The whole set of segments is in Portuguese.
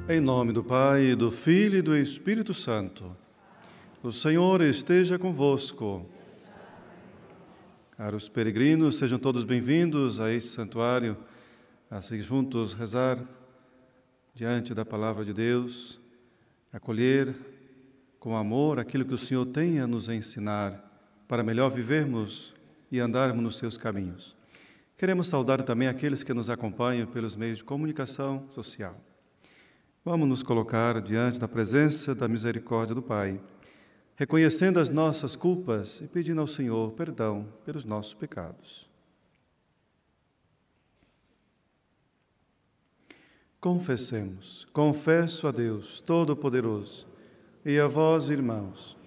Em nome do Pai, e do Filho e do Espírito Santo. O Senhor esteja convosco. Caros peregrinos, sejam todos bem-vindos a este santuário, a seguir juntos rezar diante da palavra de Deus, acolher com amor aquilo que o Senhor tem a nos ensinar para melhor vivermos e andarmos nos seus caminhos. Queremos saudar também aqueles que nos acompanham pelos meios de comunicação social. Vamos nos colocar diante da presença da misericórdia do Pai, reconhecendo as nossas culpas e pedindo ao Senhor perdão pelos nossos pecados. Confessemos. Confesso a Deus Todo-Poderoso e a vós, irmãos,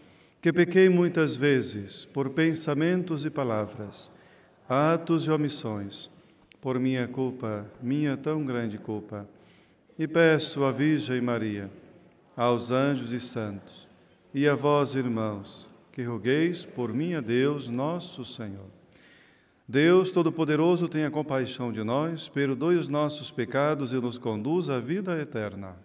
que pequei muitas vezes por pensamentos e palavras, atos e omissões, por minha culpa, minha tão grande culpa. E peço à Virgem Maria, aos anjos e santos, e a vós, irmãos, que rogueis por mim a Deus, nosso Senhor. Deus Todo-Poderoso, tenha compaixão de nós, perdoe os nossos pecados e nos conduz à vida eterna.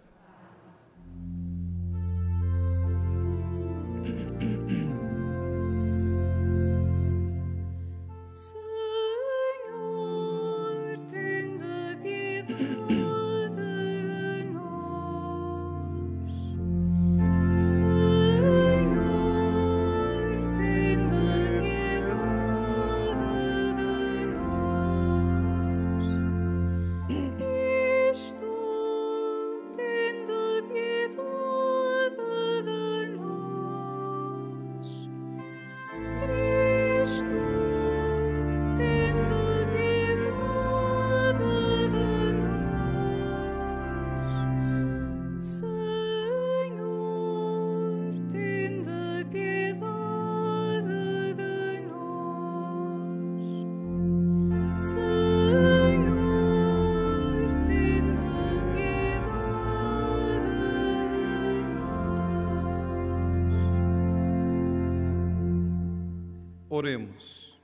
Oremos.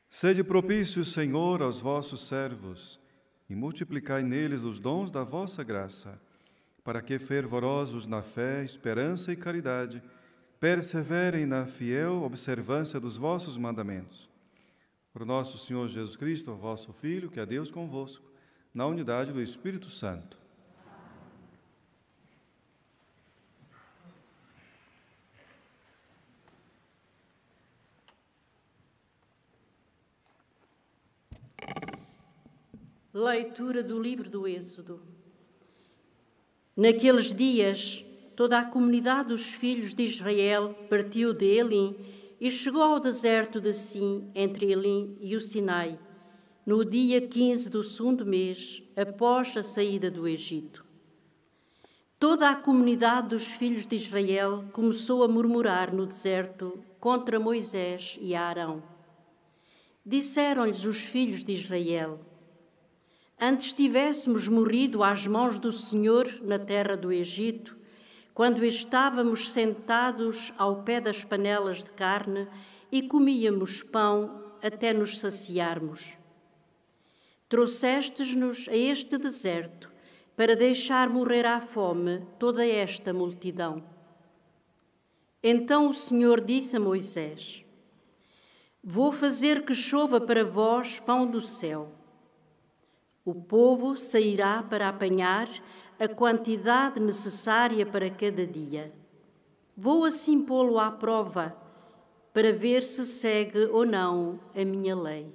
Sede propício, Senhor, aos vossos servos, e multiplicai neles os dons da vossa graça, para que, fervorosos na fé, esperança e caridade, perseverem na fiel observância dos vossos mandamentos. Por nosso Senhor Jesus Cristo, vosso Filho, que é Deus convosco, na unidade do Espírito Santo. Leitura do livro do Êxodo. Naqueles dias, toda a comunidade dos filhos de Israel partiu de Elim e chegou ao deserto de Sim, entre Elim e o Sinai, no dia 15 do 2º mês, após a saída do Egito. Toda a comunidade dos filhos de Israel começou a murmurar no deserto contra Moisés e Arão. Disseram-lhes os filhos de Israel: antes tivéssemos morrido às mãos do Senhor na terra do Egito, quando estávamos sentados ao pé das panelas de carne e comíamos pão até nos saciarmos. Trouxestes-nos a este deserto para deixar morrer à fome toda esta multidão. Então o Senhor disse a Moisés: vou fazer que chova para vós pão do céu. O povo sairá para apanhar a quantidade necessária para cada dia. Vou assim pô-lo à prova, para ver se segue ou não a minha lei.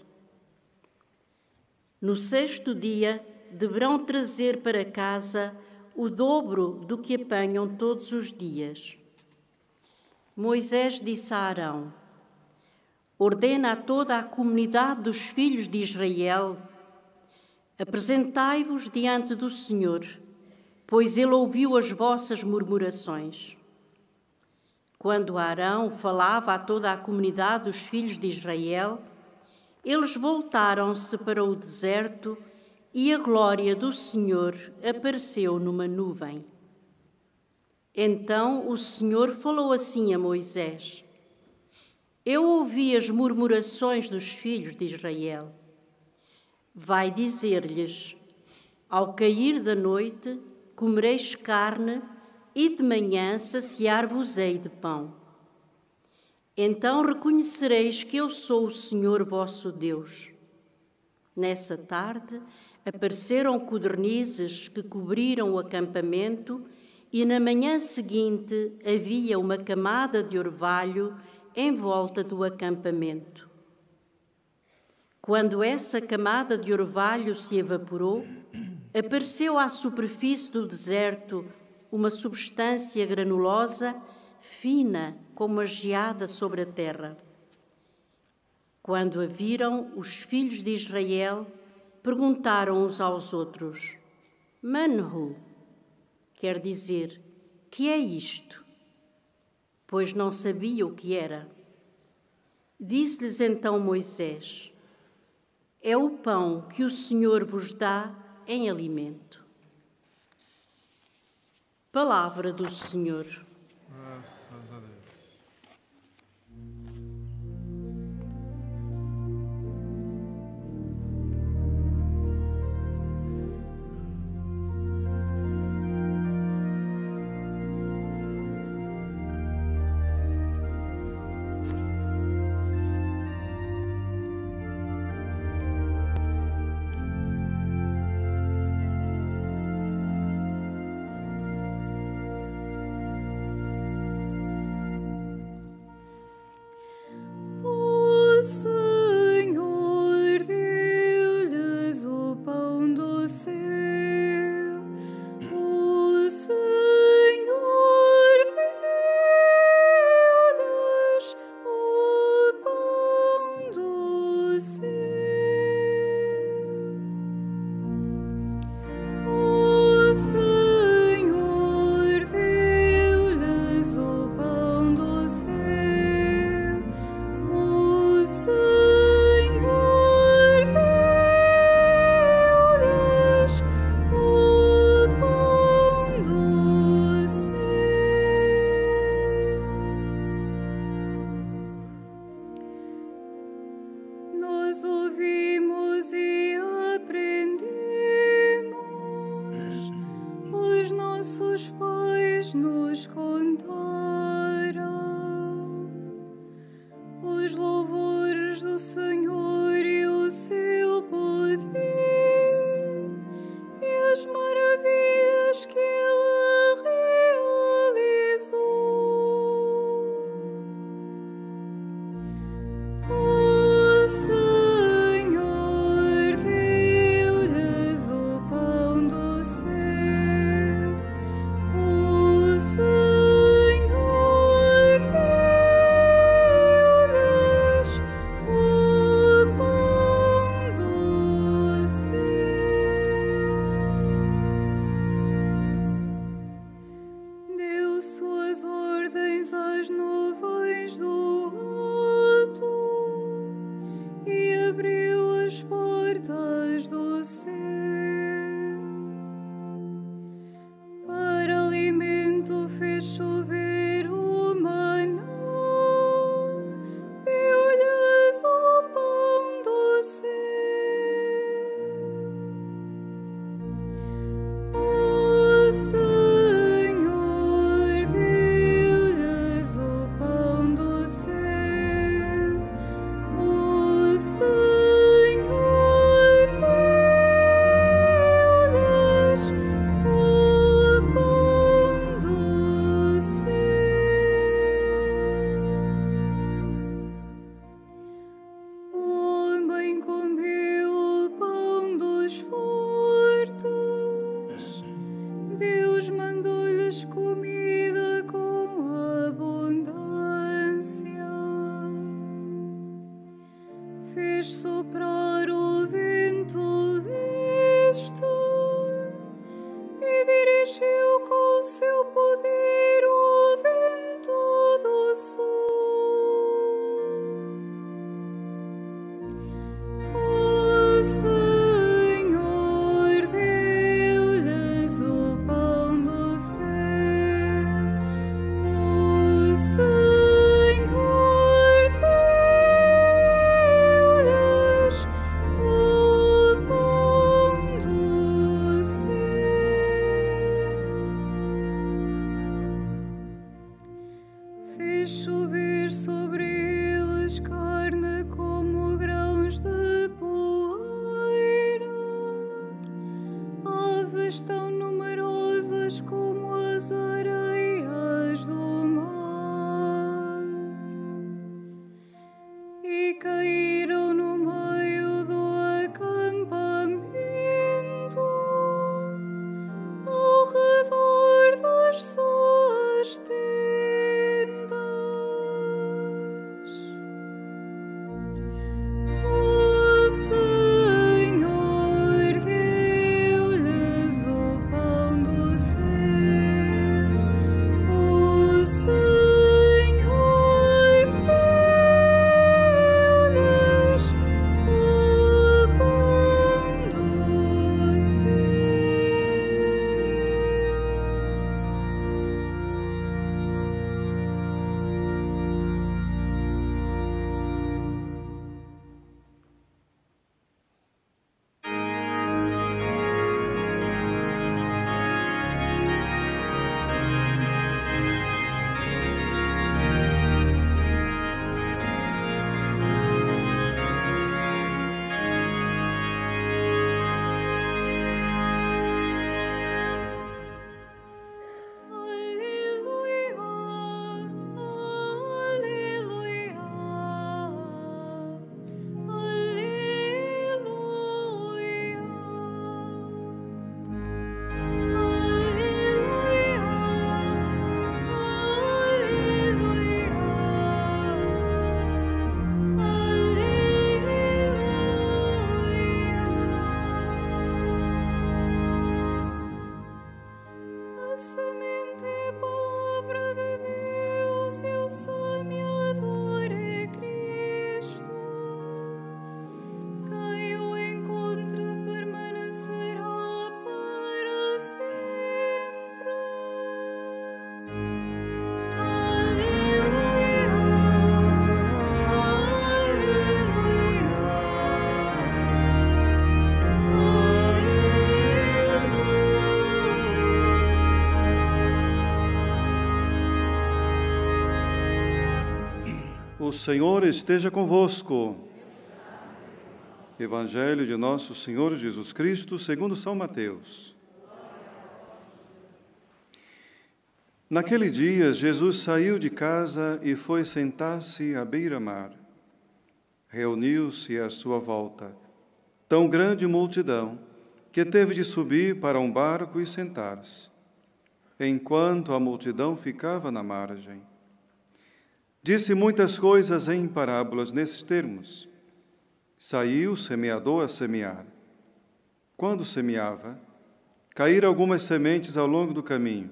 No 6º dia, deverão trazer para casa o dobro do que apanham todos os dias. Moisés disse a Arão: ordena a toda a comunidade dos filhos de Israel: apresentai-vos diante do Senhor, pois ele ouviu as vossas murmurações. Quando Arão falava a toda a comunidade dos filhos de Israel, eles voltaram-se para o deserto e a glória do Senhor apareceu numa nuvem. Então o Senhor falou assim a Moisés: eu ouvi as murmurações dos filhos de Israel. Vai dizer-lhes: Ao cair da noite, comereis carne, e de manhã saciar-vos-ei de pão. Então reconhecereis que eu sou o Senhor vosso Deus. Nessa tarde, apareceram codornizes que cobriram o acampamento, e na manhã seguinte havia uma camada de orvalho em volta do acampamento. Quando essa camada de orvalho se evaporou, apareceu à superfície do deserto uma substância granulosa, fina como a geada sobre a terra. Quando a viram, os filhos de Israel perguntaram uns aos outros: Manhu, quer dizer, que é isto? Pois não sabia o que era. Disse-lhes então Moisés: é o pão que o Senhor vos dá em alimento. Palavra do Senhor. Graças a Deus. folhas tão numerosas como as areias do mar, e caíram no meio do acampamento, ao redor das suas tendas. O Senhor deu-lhes o pão do céu. O Senhor deu-lhes o pão do céu. Aleluia, aleluia, a semente é a palavra de Deus e o semeador é Cristo. Quem o encontra permanecerá para sempre. Aleluia, O Senhor esteja convosco. Evangelho de nosso Senhor Jesus Cristo, segundo São Mateus. Naquele dia, Jesus saiu de casa e foi sentar-se à beira-mar. Reuniu-se à sua volta tão grande multidão que teve de subir para um barco e sentar-se, enquanto a multidão ficava na margem. Disse muitas coisas em parábolas nesses termos. Saiu o semeador a semear. Quando semeava, caíram algumas sementes ao longo do caminho.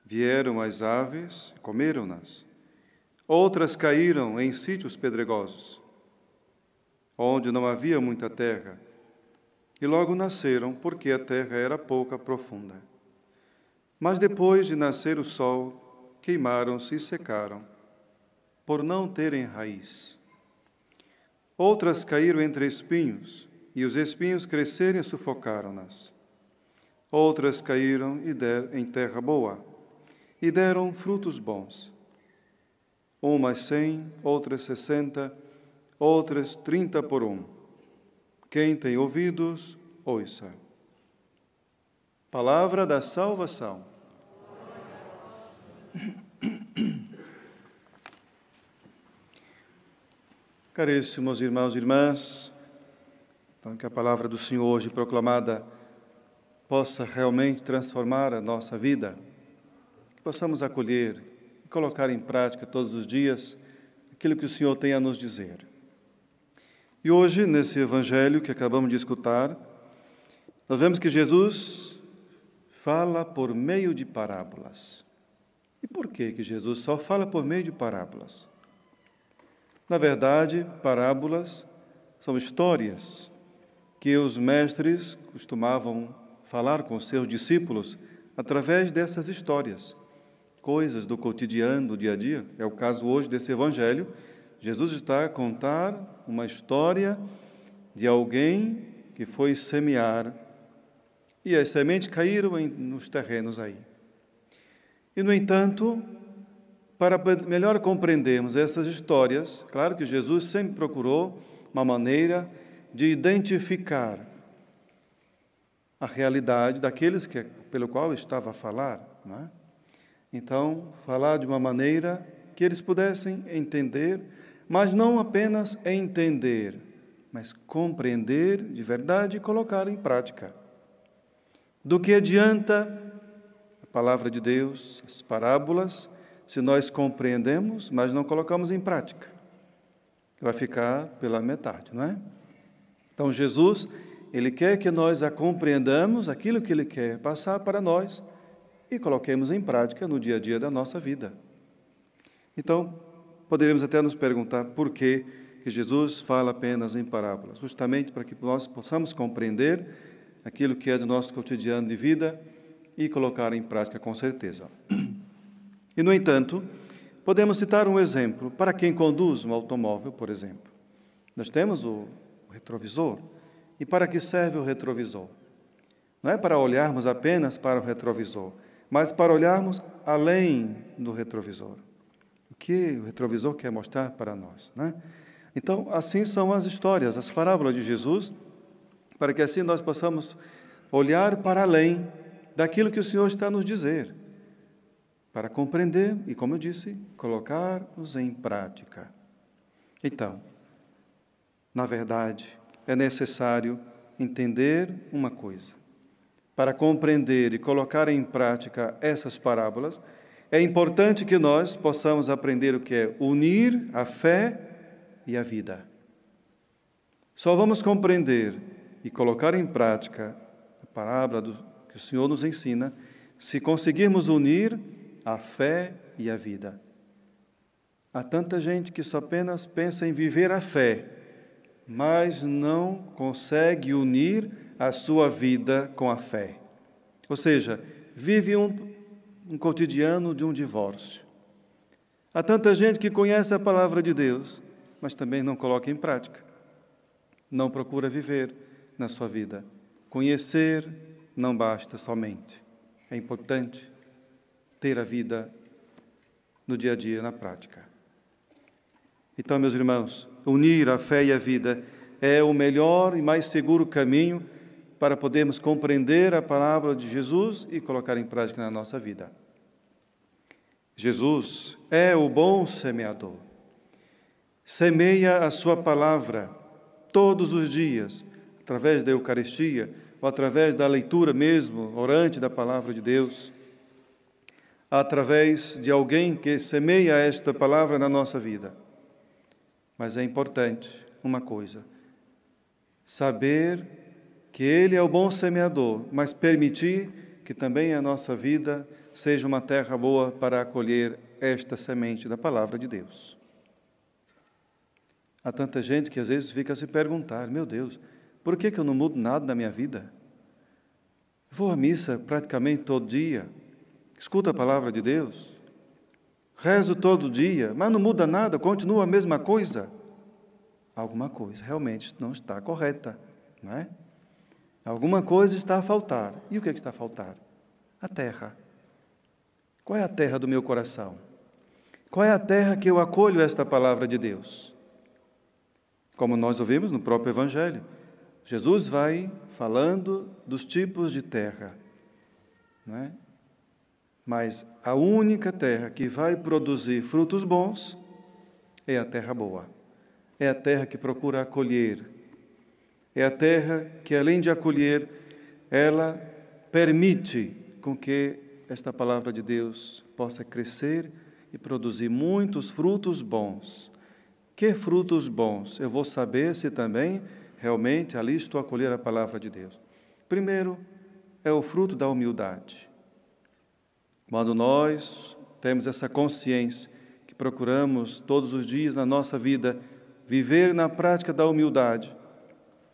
Vieram as aves, comeram-nas. Outras caíram em sítios pedregosos, onde não havia muita terra, e logo nasceram, porque a terra era pouca profunda. Mas depois de nascer o sol, queimaram-se e secaram, por não terem raiz. Outras caíram entre espinhos, e os espinhos cresceram e sufocaram-nas. Outras caíram em terra boa, e deram frutos bons. Umas 100, outras 60, outras 30 por um. Quem tem ouvidos, ouça. Palavra da salvação. Caríssimos irmãos e irmãs, então que a palavra do Senhor hoje proclamada possa realmente transformar a nossa vida, que possamos acolher e colocar em prática todos os dias aquilo que o Senhor tem a nos dizer. E hoje, nesse evangelho que acabamos de escutar, nós vemos que Jesus fala por meio de parábolas. E por que Jesus só fala por meio de parábolas? Na verdade, parábolas são histórias que os mestres costumavam falar com seus discípulos através dessas histórias, coisas do cotidiano, do dia a dia. É o caso hoje desse evangelho. Jesus está a contar uma história de alguém que foi semear e as sementes caíram nos terrenos aí. E, no entanto, para melhor compreendermos essas histórias, claro que Jesus sempre procurou uma maneira de identificar a realidade daqueles pelo qual estava a falar, não é? Então, falar de uma maneira que eles pudessem entender, mas não apenas entender, mas compreender de verdade e colocar em prática. Do que adianta a palavra de Deus, as parábolas, se nós compreendemos, mas não colocamos em prática? Vai ficar pela metade, não é? Então, Jesus, Ele quer que nós a compreendamos, aquilo que Ele quer passar para nós, e coloquemos em prática no dia a dia da nossa vida. Então, poderíamos até nos perguntar por que Jesus fala apenas em parábolas, justamente para que nós possamos compreender aquilo que é do nosso cotidiano de vida e colocar em prática com certeza. E, no entanto, podemos citar um exemplo para quem conduz um automóvel, por exemplo. Nós temos o retrovisor. E para que serve o retrovisor? Não é para olharmos apenas para o retrovisor, mas para olharmos além do retrovisor. O que o retrovisor quer mostrar para nós, né? Então, assim são as histórias, as parábolas de Jesus, para que assim nós possamos olhar para além daquilo que o Senhor está a nos dizer, para compreender e, como eu disse, colocar-nos em prática. Então, na verdade, é necessário entender uma coisa. Para compreender e colocar em prática essas parábolas, é importante que nós possamos aprender o que é unir a fé e a vida. Só vamos compreender e colocar em prática a parábola que o Senhor nos ensina se conseguirmos unir a fé e a vida. Há tanta gente que só apenas pensa em viver a fé, mas não consegue unir a sua vida com a fé. Ou seja, vive um cotidiano de um divórcio. Há tanta gente que conhece a palavra de Deus, mas também não coloca em prática. Não procura viver na sua vida. Conhecer não basta somente. É importante ter a vida no dia a dia, na prática. Então, meus irmãos, unir a fé e a vida é o melhor e mais seguro caminho para podermos compreender a palavra de Jesus e colocar em prática na nossa vida. Jesus é o bom semeador. Semeia a sua palavra todos os dias, através da Eucaristia, ou através da leitura mesmo, orante da palavra de Deus, através de alguém que semeia esta palavra na nossa vida. Mas é importante uma coisa, saber que Ele é o bom semeador, mas permitir que também a nossa vida seja uma terra boa para acolher esta semente da palavra de Deus. Há tanta gente que às vezes fica a se perguntar, meu Deus, por que eu não mudo nada na minha vida? Vou à missa praticamente todo dia, escuto a palavra de Deus, rezo todo dia, mas não muda nada, continua a mesma coisa. Alguma coisa realmente não está correta, não é? Alguma coisa está a faltar. E o que está a faltar? A terra. Qual é a terra do meu coração? Qual é a terra que eu acolho esta palavra de Deus? Como nós ouvimos no próprio Evangelho, Jesus vai falando dos tipos de terra, não é? Mas a única terra que vai produzir frutos bons é a terra boa. É a terra que procura acolher. É a terra que, além de acolher, ela permite com que esta palavra de Deus possa crescer e produzir muitos frutos bons. Que frutos bons? Eu vou saber se também realmente ali estou a acolher a palavra de Deus. Primeiro, é o fruto da humildade. Quando nós temos essa consciência que procuramos todos os dias na nossa vida viver na prática da humildade,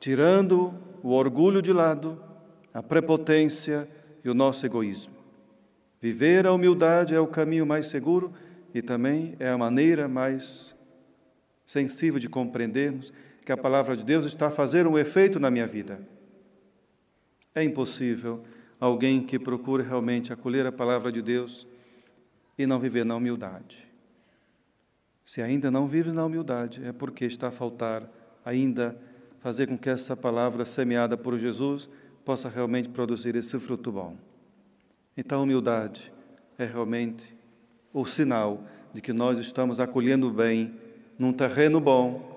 tirando o orgulho de lado, a prepotência e o nosso egoísmo. Viver a humildade é o caminho mais seguro e também é a maneira mais sensível de compreendermos que a palavra de Deus está a fazer um efeito na minha vida. É impossível alguém que procure realmente acolher a palavra de Deus e não viver na humildade. Se ainda não vive na humildade, é porque está a faltar ainda fazer com que essa palavra semeada por Jesus possa realmente produzir esse fruto bom. Então, a humildade é realmente o sinal de que nós estamos acolhendo bem num terreno bom,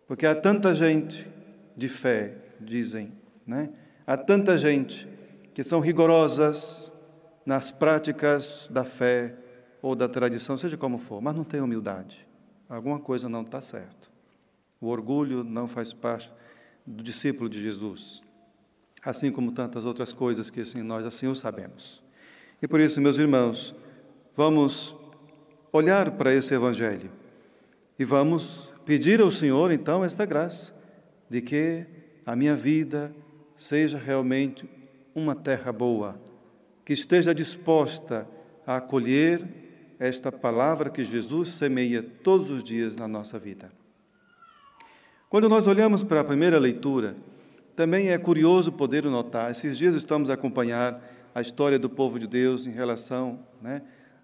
porque há tanta gente de fé, dizem, né? Há tanta gente que são rigorosas nas práticas da fé ou da tradição, seja como for, mas não tem humildade. Alguma coisa não está certo. O orgulho não faz parte do discípulo de Jesus, assim como tantas outras coisas que assim, nós assim o sabemos. E por isso, meus irmãos, vamos olhar para esse Evangelho e vamos pedir ao Senhor, então, esta graça de que a minha vida seja realmente uma terra boa, que esteja disposta a acolher esta palavra que Jesus semeia todos os dias na nossa vida. Quando nós olhamos para a primeira leitura, também é curioso poder notar, esses dias estamos a acompanhar a história do povo de Deus em relação, né,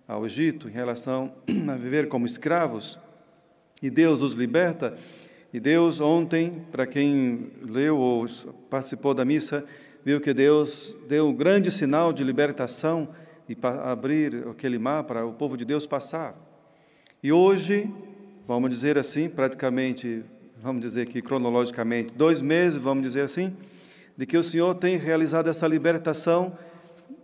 ao Egito, em relação a viver como escravos, e Deus os liberta. E Deus ontem, para quem leu ou participou da missa, viu que Deus deu um grande sinal de libertação e para abrir aquele mar para o povo de Deus passar. E hoje, vamos dizer assim, praticamente, vamos dizer que cronologicamente, 2 meses, vamos dizer assim, de que o Senhor tem realizado essa libertação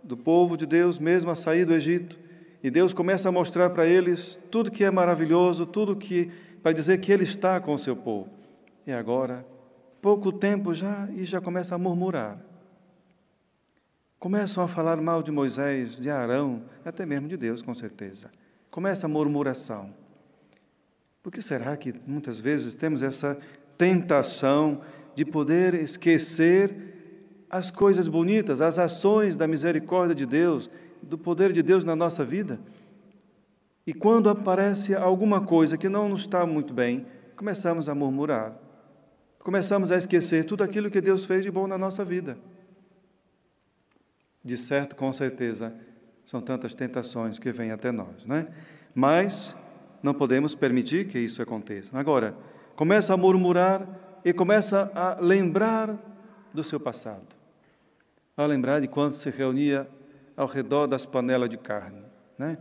do povo de Deus mesmo a sair do Egito. E Deus começa a mostrar para eles tudo que é maravilhoso, tudo que, para dizer que Ele está com o seu povo. E agora, pouco tempo já, e já começa a murmurar. Começam a falar mal de Moisés, de Arão, até mesmo de Deus, com certeza. Começa a murmuração. Por que será que muitas vezes temos essa tentação de poder esquecer as coisas bonitas, as ações da misericórdia de Deus, do poder de Deus na nossa vida? E quando aparece alguma coisa que não nos está muito bem, começamos a murmurar. Começamos a esquecer tudo aquilo que Deus fez de bom na nossa vida. De certo, com certeza, são tantas tentações que vêm até nós, né? Mas não podemos permitir que isso aconteça. Agora, começa a murmurar e começa a lembrar do seu passado. A lembrar de quando se reunia ao redor das panelas de carne, né?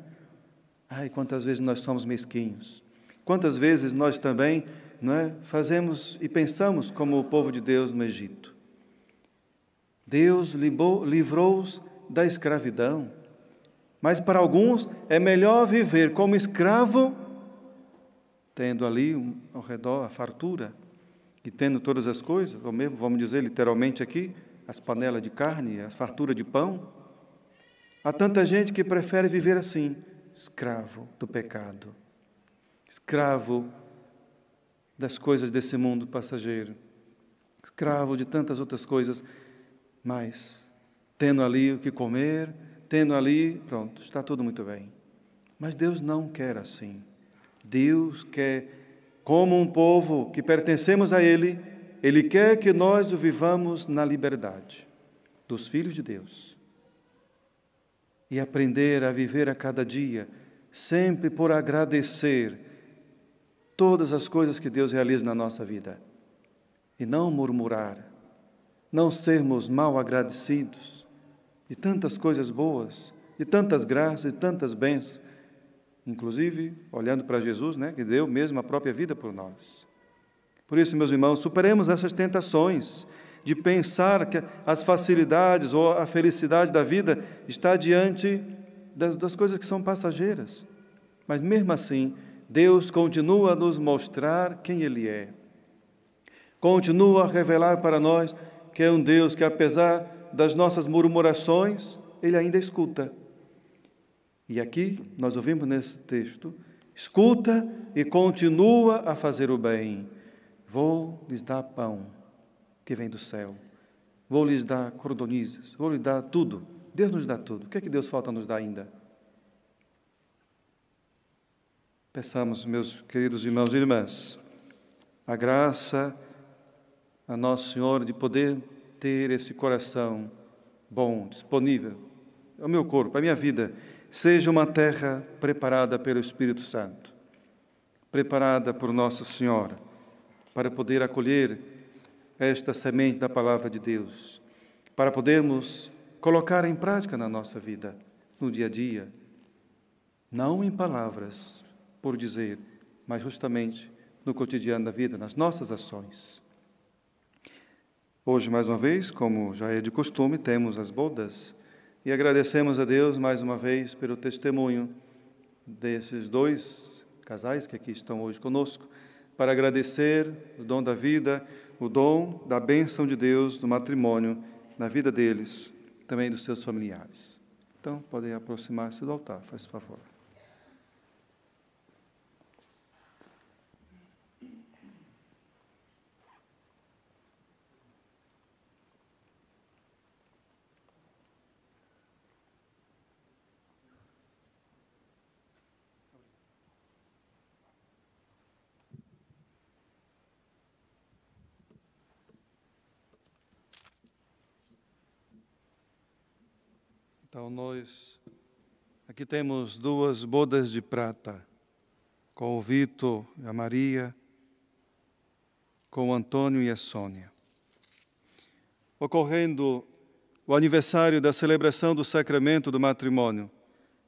Ai, quantas vezes nós somos mesquinhos. Quantas vezes nós também, não é, fazemos e pensamos como o povo de Deus no Egito. Deus livrou-os da escravidão, mas para alguns é melhor viver como escravo, tendo ali ao redor a fartura e tendo todas as coisas, ou mesmo, vamos dizer literalmente aqui, as panelas de carne, a fartura de pão. Há tanta gente que prefere viver assim, escravo do pecado, escravo das coisas desse mundo passageiro, escravo de tantas outras coisas, mas tendo ali o que comer, tendo ali, pronto, está tudo muito bem. Mas Deus não quer assim. Deus quer, como um povo que pertencemos a Ele, Ele quer que nós o vivamos na liberdade dos filhos de Deus. E aprender a viver a cada dia, sempre por agradecer todas as coisas que Deus realiza na nossa vida. E não murmurar, não sermos mal agradecidos de tantas coisas boas, de tantas graças, de tantas bênçãos. Inclusive, olhando para Jesus, né, que deu mesmo a própria vida por nós. Por isso, meus irmãos, superemos essas tentações de pensar que as facilidades ou a felicidade da vida está diante das coisas que são passageiras. Mas, mesmo assim, Deus continua a nos mostrar quem Ele é. Continua a revelar para nós que é um Deus que, apesar das nossas murmurações, Ele ainda escuta. E aqui, nós ouvimos nesse texto, escuta e continua a fazer o bem. Vou lhes dar pão que vem do céu. Vou lhes dar cordonizes, vou lhes dar tudo. Deus nos dá tudo. O que é que Deus falta nos dar ainda? Peçamos, meus queridos irmãos e irmãs, a graça a Nosso Senhor de poder ter esse coração bom, disponível. O meu corpo, a minha vida, seja uma terra preparada pelo Espírito Santo, preparada por Nossa Senhora, para poder acolher esta semente da Palavra de Deus. para podermos colocar em prática na nossa vida, no dia a dia, não em palavras, por dizer, mas justamente no cotidiano da vida, nas nossas ações. Hoje, mais uma vez, como já é de costume, temos as bodas e agradecemos a Deus mais uma vez pelo testemunho desses dois casais que aqui estão hoje conosco, para agradecer o dom da vida, o dom da bênção de Deus do matrimônio na vida deles, também dos seus familiares. Então, podem aproximar-se do altar, faz favor. Então, nós aqui temos duas bodas de prata, com o Vitor e a Maria, com o Antônio e a Sônia. Ocorrendo o aniversário da celebração do sacramento do matrimônio,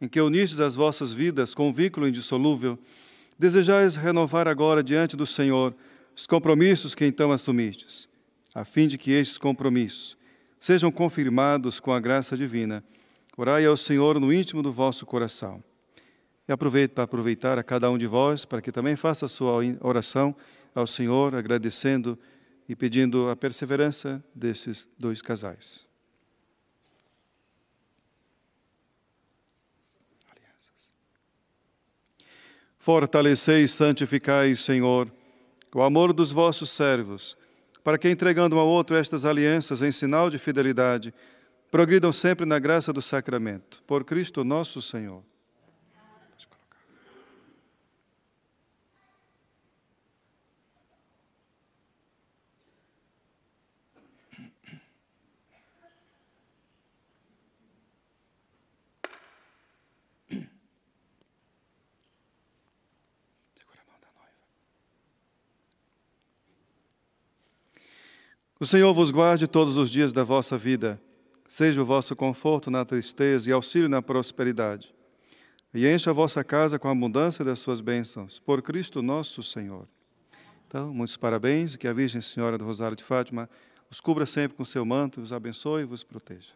em que unistes as vossas vidas com um vínculo indissolúvel, desejais renovar agora diante do Senhor os compromissos que então assumistes, a fim de que estes compromissos sejam confirmados com a graça divina. Orai ao Senhor no íntimo do vosso coração. E aproveito para aproveitar a cada um de vós, para que também faça a sua oração ao Senhor, agradecendo e pedindo a perseverança desses dois casais. Fortalecei e santificai, Senhor, o amor dos vossos servos, para que, entregando um ao outro estas alianças em sinal de fidelidade, progridam sempre na graça do sacramento. Por Cristo nosso Senhor. O Senhor vos guarde todos os dias da vossa vida. Seja o vosso conforto na tristeza e auxílio na prosperidade. E encha a vossa casa com a abundância das suas bênçãos. Por Cristo nosso Senhor. Então, muitos parabéns. Que a Virgem Senhora do Rosário de Fátima os cubra sempre com seu manto, os abençoe e vos proteja.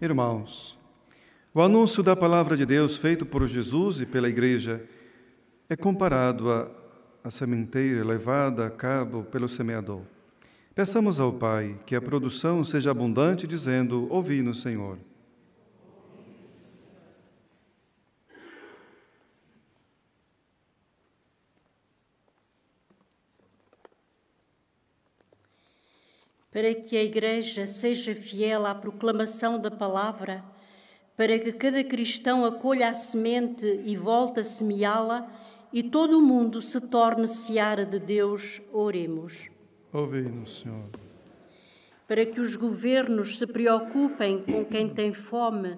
Irmãos, o anúncio da palavra de Deus feito por Jesus e pela Igreja é comparado à sementeira levada a cabo pelo semeador. Peçamos ao Pai que a produção seja abundante, dizendo: ouvi-nos, Senhor. Para que a Igreja seja fiel à proclamação da palavra, para que cada cristão acolha a semente e volte a semeá-la e todo o mundo se torne seara de Deus, oremos. Ouvi-nos, Senhor. Para que os governos se preocupem com quem tem fome,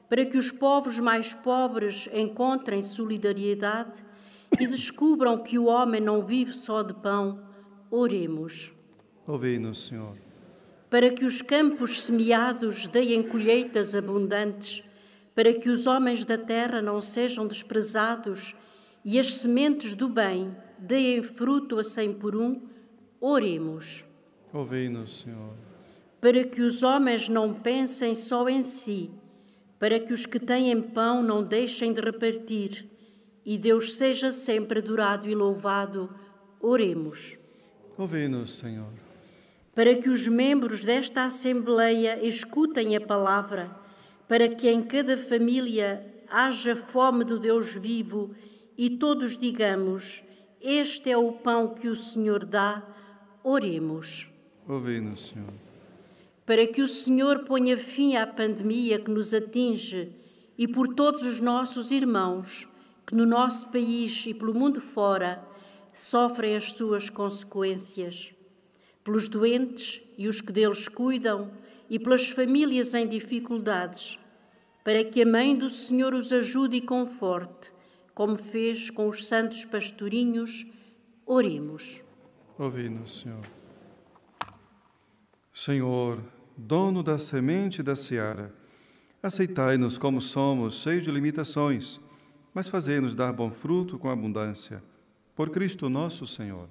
para que os povos mais pobres encontrem solidariedade e descubram que o homem não vive só de pão, oremos. Ouvi-nos, Senhor. Para que os campos semeados deem colheitas abundantes, para que os homens da terra não sejam desprezados e as sementes do bem deem fruto a 100 por 1, oremos. Ouvi-nos, Senhor. Para que os homens não pensem só em si, para que os que têm pão não deixem de repartir e Deus seja sempre adorado e louvado, oremos. Ouvi-nos, Senhor. para que os membros desta Assembleia escutem a palavra, para que em cada família haja fome do Deus vivo e todos digamos: este é o pão que o Senhor dá, oremos. Ouvi-nos, Senhor. Para que o Senhor ponha fim à pandemia que nos atinge e por todos os nossos irmãos que no nosso país e pelo mundo fora sofrem as suas consequências, pelos doentes e os que deles cuidam e pelas famílias em dificuldades, para que a Mãe do Senhor os ajude e conforte, como fez com os santos pastorinhos, oremos. Ouvi-nos, Senhor. Senhor, dono da semente e da seara, aceitai-nos como somos, cheios de limitações, mas fazei-nos dar bom fruto com abundância. Por Cristo nosso Senhor.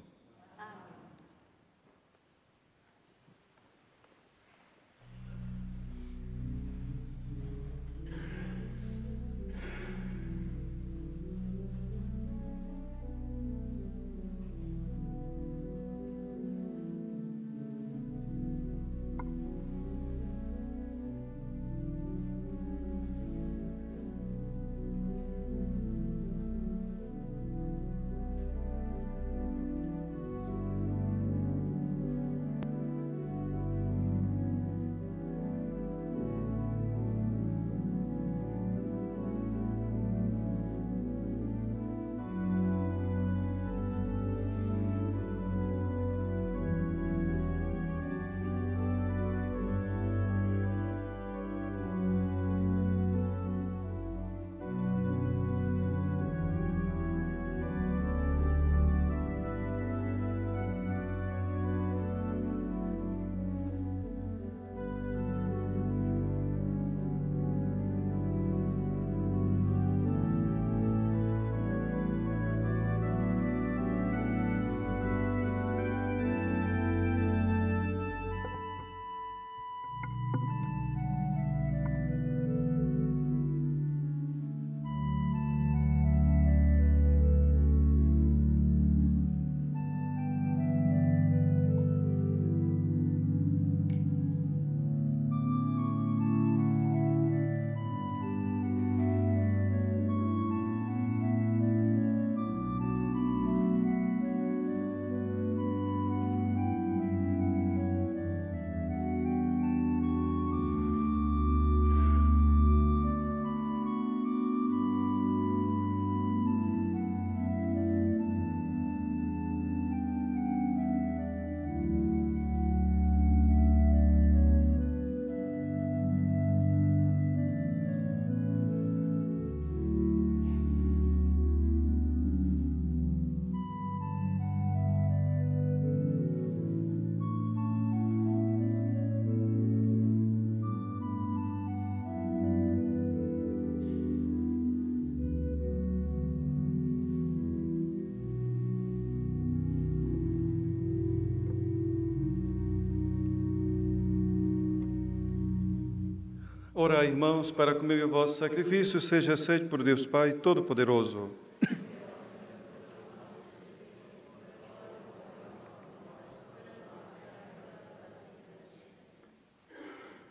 Orai, irmãos, para que o meu e o vosso sacrifício seja aceito por Deus Pai Todo-Poderoso.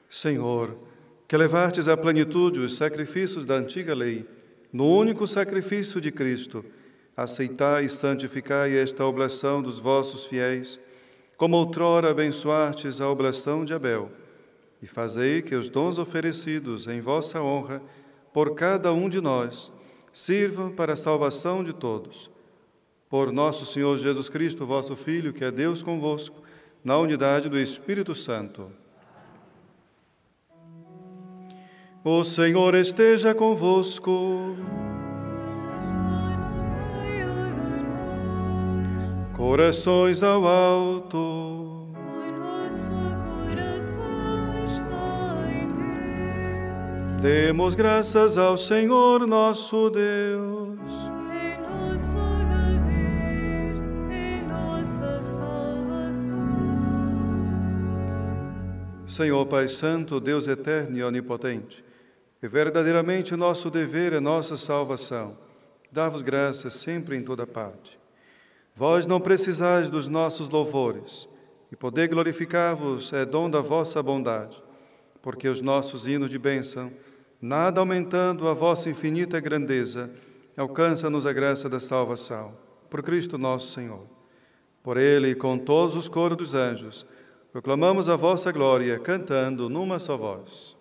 Senhor, que levastes à plenitude os sacrifícios da antiga lei, no único sacrifício de Cristo, aceitai e santificai esta oblação dos vossos fiéis, como outrora abençoastes a oblação de Abel, e fazei que os dons oferecidos em vossa honra por cada um de nós sirvam para a salvação de todos. Por nosso Senhor Jesus Cristo, vosso Filho, que é Deus convosco, na unidade do Espírito Santo. O Senhor esteja convosco. Corações ao alto. Demos graças ao Senhor nosso Deus. É nosso dever, é nossa salvação. Senhor Pai Santo, Deus eterno e onipotente, que verdadeiramente o nosso dever é nossa salvação, dá-vos graças sempre em toda parte. Vós não precisais dos nossos louvores, e poder glorificar-vos é dom da vossa bondade, porque os nossos hinos de bênção, nada aumentando a vossa infinita grandeza, alcança-nos a graça da salvação. Por Cristo nosso Senhor. Por Ele, com todos os coros dos anjos, proclamamos a vossa glória, cantando numa só voz.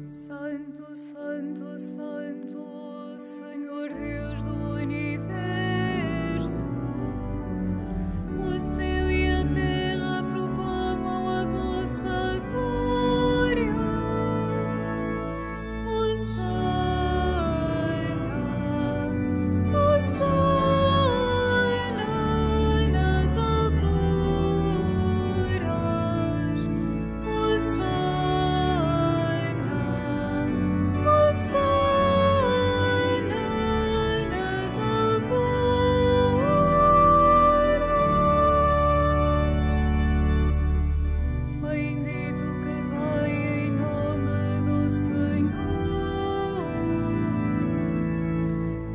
Santo, Santo, Santo, Senhor Deus do universo, o céu e a terra proclamam a vossa glória. Hosana nas alturas, bendito que vai em nome do Senhor.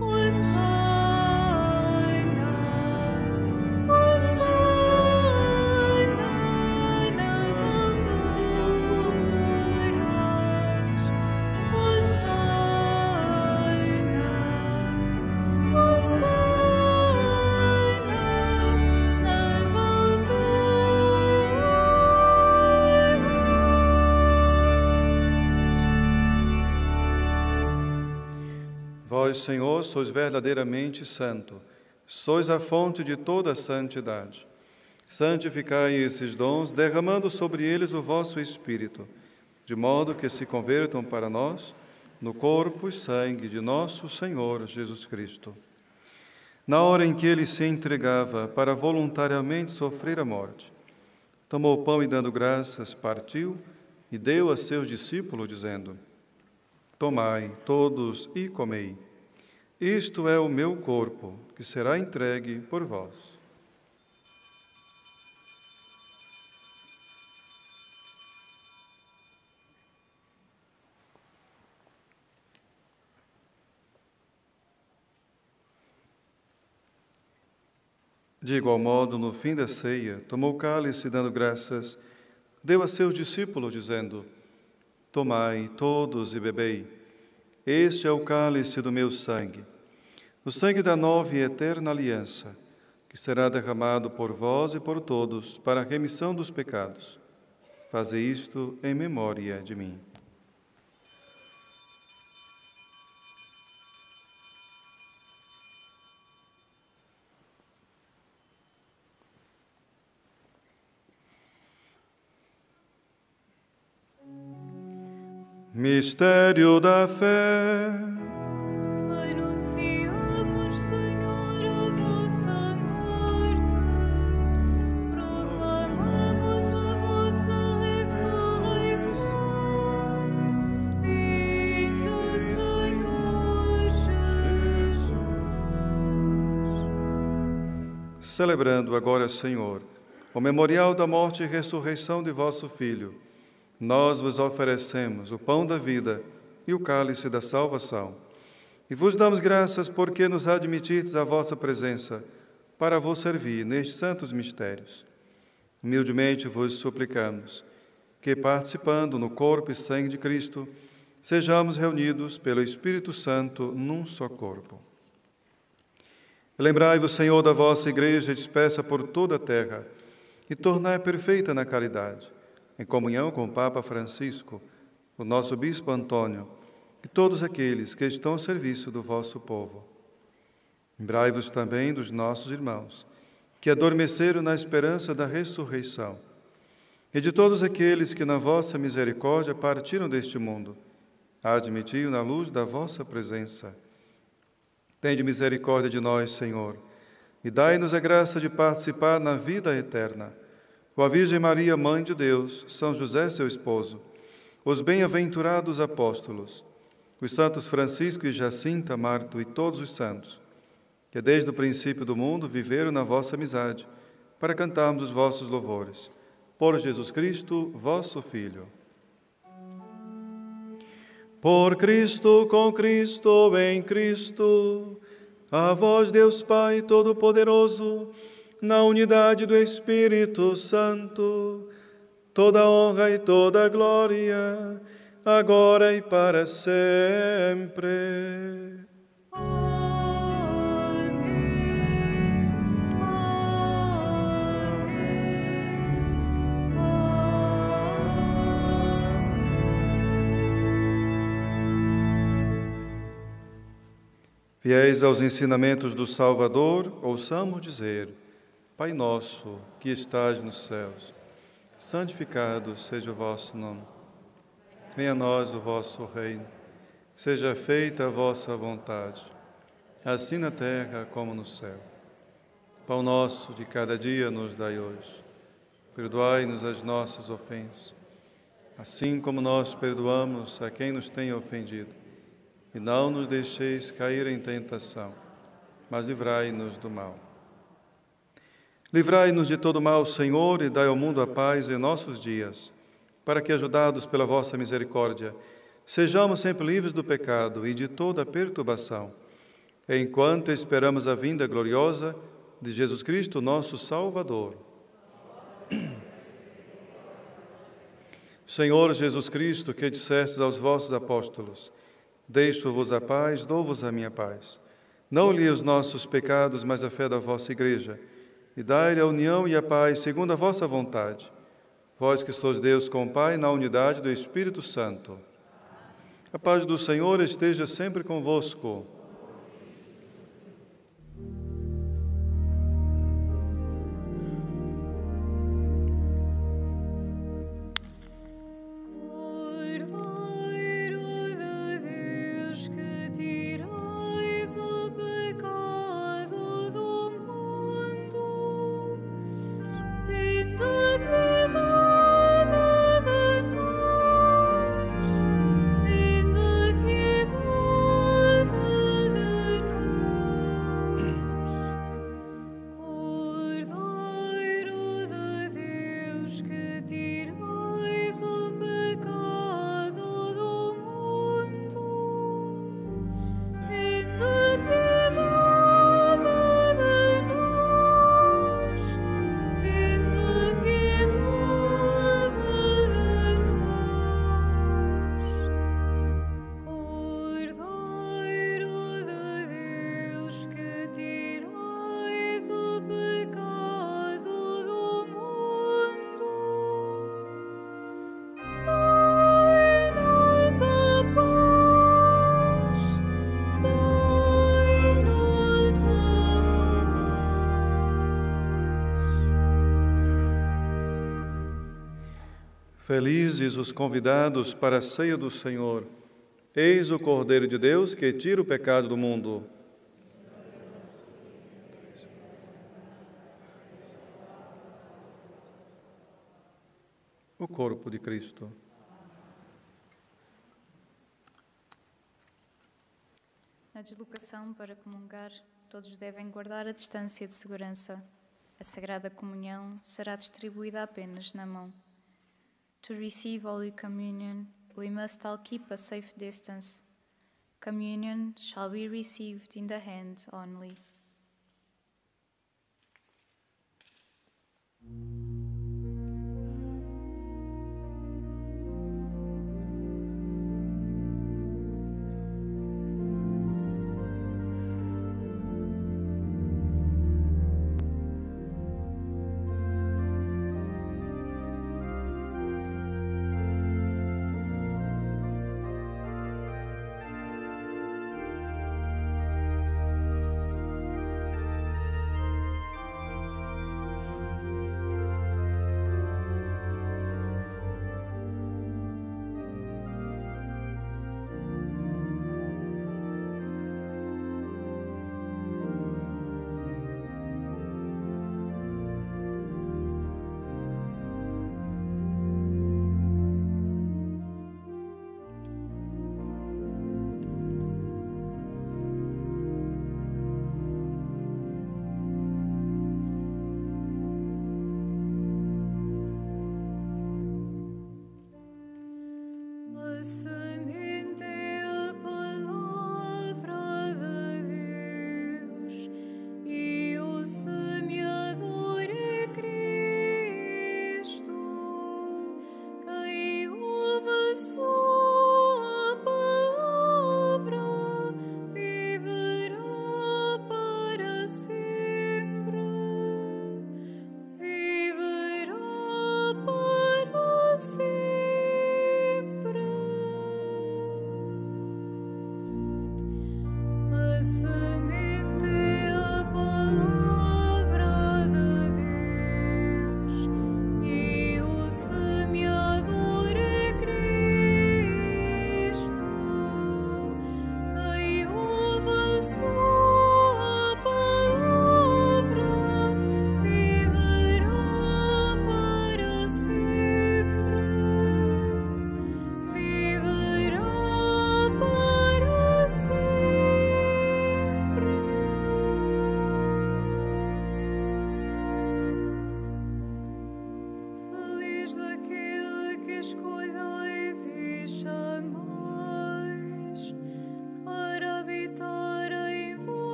Hosana, Hosana nas alturas. Hosana, Hosana nas Vós, Senhor, sois verdadeiramente santo, sois a fonte de toda a santidade. Santificai esses dons, derramando sobre eles o vosso Espírito, de modo que se convertam para nós no corpo e sangue de nosso Senhor Jesus Cristo. Na hora em que ele se entregava para voluntariamente sofrer a morte, tomou o pão e, dando graças, partiu e deu a seus discípulos, dizendo: Tomai todos e comei. Isto é o meu corpo, que será entregue por vós. De igual modo, no fim da ceia, tomou o cálice, dando graças, deu a seus discípulos, dizendo: Tomai todos e bebei. Este é o cálice do meu sangue, o sangue da nova e eterna aliança, que será derramado por vós e por todos para a remissão dos pecados. Fazei isto em memória de mim. Mistério da fé. anunciamos, Senhor, a vossa morte, proclamamos a vossa ressurreição. Vinde, Senhor Jesus. Celebrando agora, Senhor, o memorial da morte e ressurreição de vosso Filho, nós vos oferecemos o pão da vida e o cálice da salvação. E vos damos graças porque nos admitistes à vossa presença para vos servir nestes santos mistérios. Humildemente vos suplicamos que, participando no corpo e sangue de Cristo, sejamos reunidos pelo Espírito Santo num só corpo. Lembrai-vos, Senhor, da vossa Igreja dispersa por toda a terra e tornai perfeita na caridade, em comunhão com o Papa Francisco, o nosso Bispo Antônio e todos aqueles que estão ao serviço do vosso povo. Lembrai-vos também dos nossos irmãos, que adormeceram na esperança da ressurreição, e de todos aqueles que na vossa misericórdia partiram deste mundo. Admiti-o na luz da vossa presença. Tende misericórdia de nós, Senhor, e dai-nos a graça de participar na vida eterna. Com a Virgem Maria, Mãe de Deus, São José, seu esposo, os bem-aventurados apóstolos, os santos Francisco e Jacinta, Marto e todos os santos, que desde o princípio do mundo viveram na vossa amizade, para cantarmos os vossos louvores. Por Jesus Cristo, vosso Filho. Por Cristo, com Cristo, em Cristo, a vós, Deus Pai Todo-Poderoso, na unidade do Espírito Santo, toda honra e toda glória, agora e para sempre. Fiéis aos ensinamentos do Salvador, ouçamos dizer: Pai nosso, que estais nos céus, santificado seja o vosso nome. Venha a nós o vosso reino. Seja feita a vossa vontade, assim na terra como no céu. Pão nosso de cada dia nos dai hoje. Perdoai-nos as nossas ofensas, assim como nós perdoamos a quem nos tem ofendido. E não nos deixeis cair em tentação, mas livrai-nos do mal. Livrai-nos de todo mal, Senhor, e dai ao mundo a paz em nossos dias, para que, ajudados pela vossa misericórdia, sejamos sempre livres do pecado e de toda perturbação, enquanto esperamos a vinda gloriosa de Jesus Cristo, nosso Salvador. Senhor Jesus Cristo, que dissestes aos vossos apóstolos: deixo-vos a paz, dou-vos a minha paz. Não olhei os nossos pecados, mas a fé da vossa Igreja, e dai-lhe a união e a paz segundo a vossa vontade. Vós que sois Deus com o Pai, na unidade do Espírito Santo. A paz do Senhor esteja sempre convosco. Felizes os convidados para a ceia do Senhor. Eis o Cordeiro de Deus que tira o pecado do mundo. O corpo de Cristo. Na deslocação para comungar, todos devem guardar a distância de segurança. A Sagrada Comunhão será distribuída apenas na mão. To receive Holy Communion, we must all keep a safe distance. Communion shall be received in the hand only.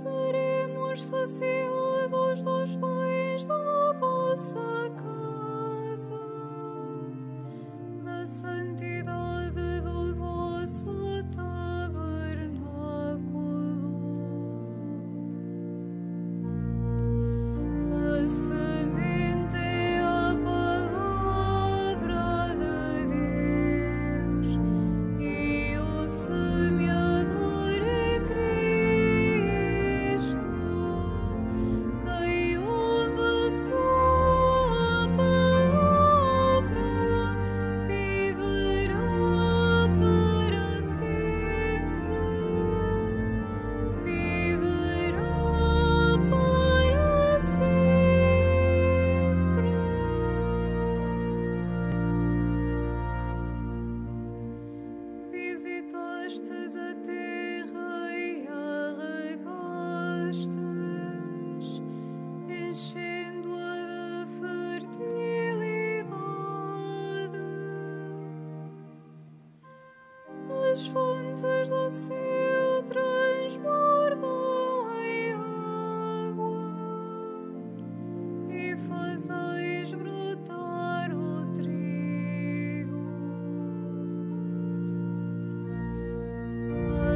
seremos saciados dos bens da vossa casa, da santidade do vosso tabernáculo. A semente é a palavra de Deus e o semeador é Cristo. Quem ouve a sua palavra viverá para sempre. Viverá para sempre. Visitastes a terra e a regastes, enchendo-a de fertilidade. As fontes do céu transbordam em água e fazeis brotar o trigo.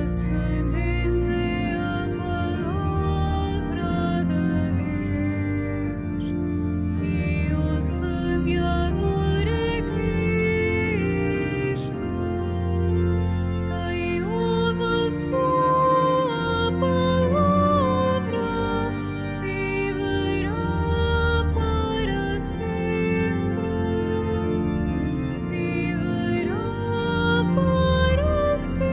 A semente é a palavra de Deus e o semeador é Cristo. Quem ouve a sua palavra viverá para sempre. Viverá para sempre.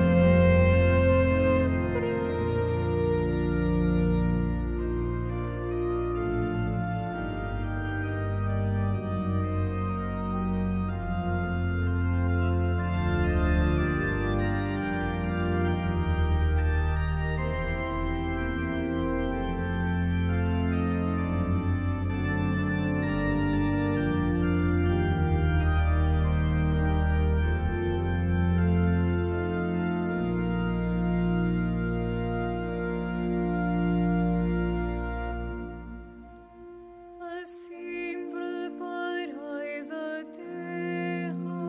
Assim preparais a terra,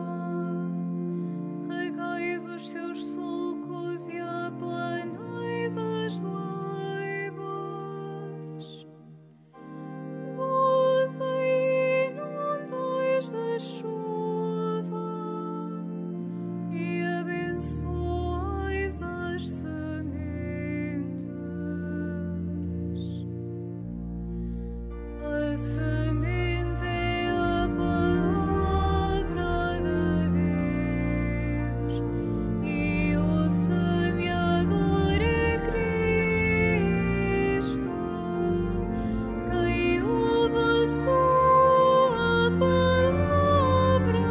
regais os seus sulcos e aplanais as laivas. Vós a inundais de chuva e abençoais as sementes. A semente é a palavra de Deus e o semeador é Cristo. Quem ouve a sua palavra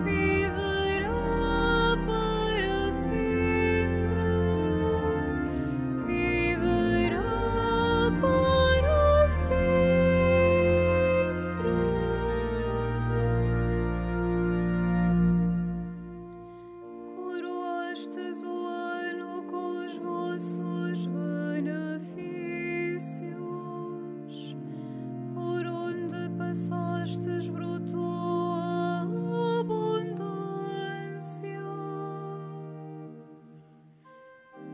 viverá para sempre. Viverá para sempre. Coroastes o ano com os vossos benefícios, por onde passastes brotou a abundância.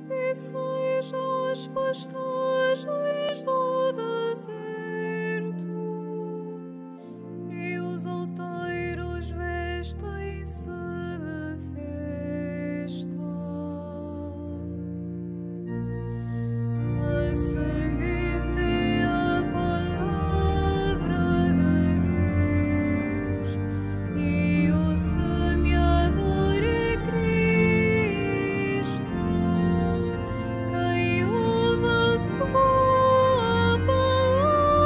Visseis as pastagens do deserto e os outeiros vestem-se de festa. A semente é a palavra de Deus e o semeador é Cristo. Quem ouve a sua palavra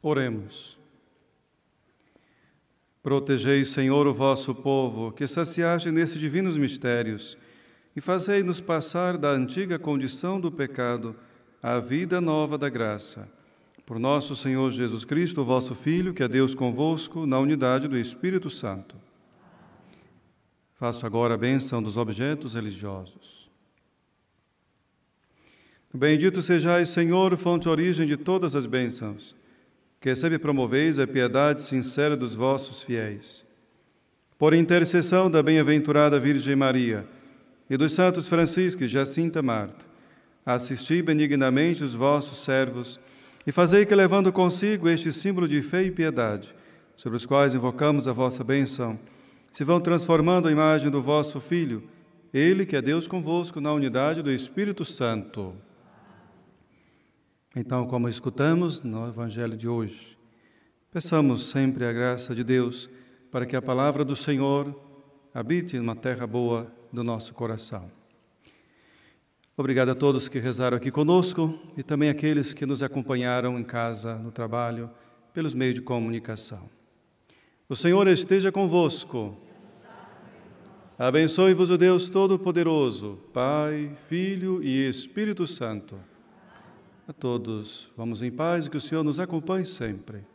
Oremos. Protegei, Senhor, o vosso povo, que saciaste nesses divinos mistérios, e fazei-nos passar da antiga condição do pecado à vida nova da graça. Por nosso Senhor Jesus Cristo, vosso Filho, que é Deus convosco, na unidade do Espírito Santo. Faço agora a bênção dos objetos religiosos. Bendito sejais, Senhor, fonte e origem de todas as bênçãos, que sempre promoveis a piedade sincera dos vossos fiéis. Por intercessão da bem-aventurada Virgem Maria e dos santos Francisco e Jacinta Marta, assisti benignamente os vossos servos e fazei que, levando consigo este símbolo de fé e piedade, sobre os quais invocamos a vossa bênção, se vão transformando a imagem do vosso Filho, Ele que é Deus convosco na unidade do Espírito Santo. Então, como escutamos no Evangelho de hoje, peçamos sempre a graça de Deus para que a palavra do Senhor habite numa terra boa do nosso coração. Obrigado a todos que rezaram aqui conosco e também aqueles que nos acompanharam em casa, no trabalho, pelos meios de comunicação. O Senhor esteja convosco. Abençoe-vos o Deus Todo-Poderoso, Pai, Filho e Espírito Santo. A todos, vamos em paz e que o Senhor nos acompanhe sempre.